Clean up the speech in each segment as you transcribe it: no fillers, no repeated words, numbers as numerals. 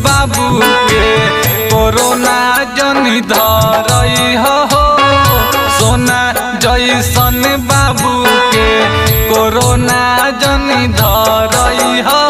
बाबू के कोरोना जनी धरई हो। सोना जैसन बाबू के कोरोना जनी धरई हो।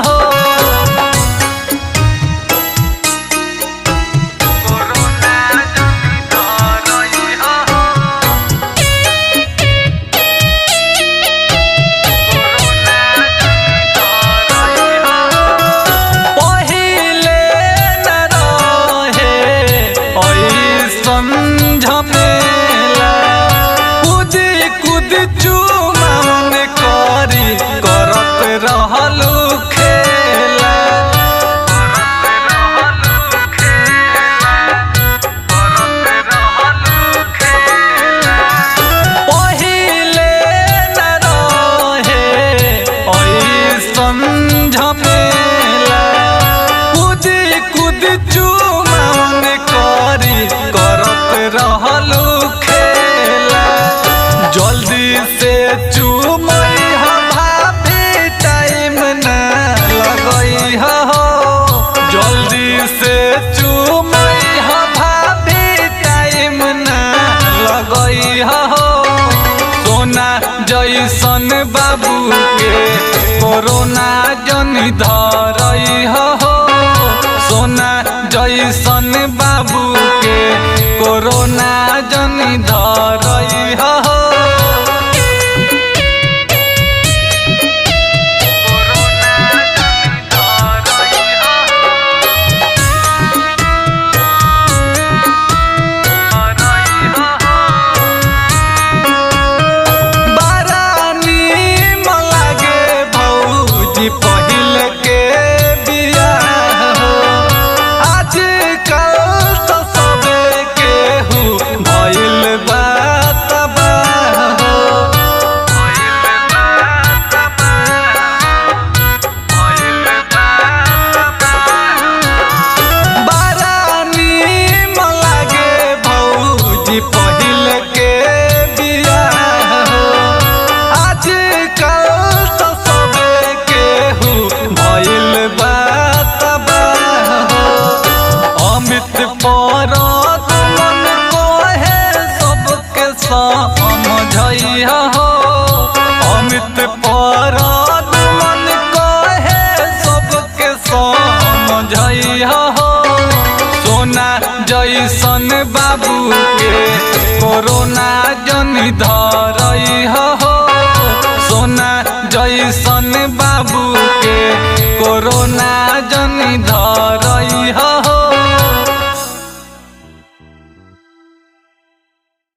जल्दी से चूमई हो भाभी टाइम न लगई हो। जल्दी से चूमई हो भाभी टाइम न लगई हो। सोना जैसन बाबू के कोरोना जनी धरई हो। सोना जैसन बाबू के कोरोना जनी धरई हो। पहिल के बियाह हो आजकल तो सबे केहू भइल बा तबाह हो। बड़ा नीम लागे भौजी पहिल के बियाह हो आजकल तो सबे भइल बा तबाह हो। अमित परत मन कहे सबके समझइहा हो। अमित परत मन कहे सबके समझइहा हो। सोना जैसन बाबू के कोरोना जनी धरई हो। सोना जैसन बाबू के कोरोना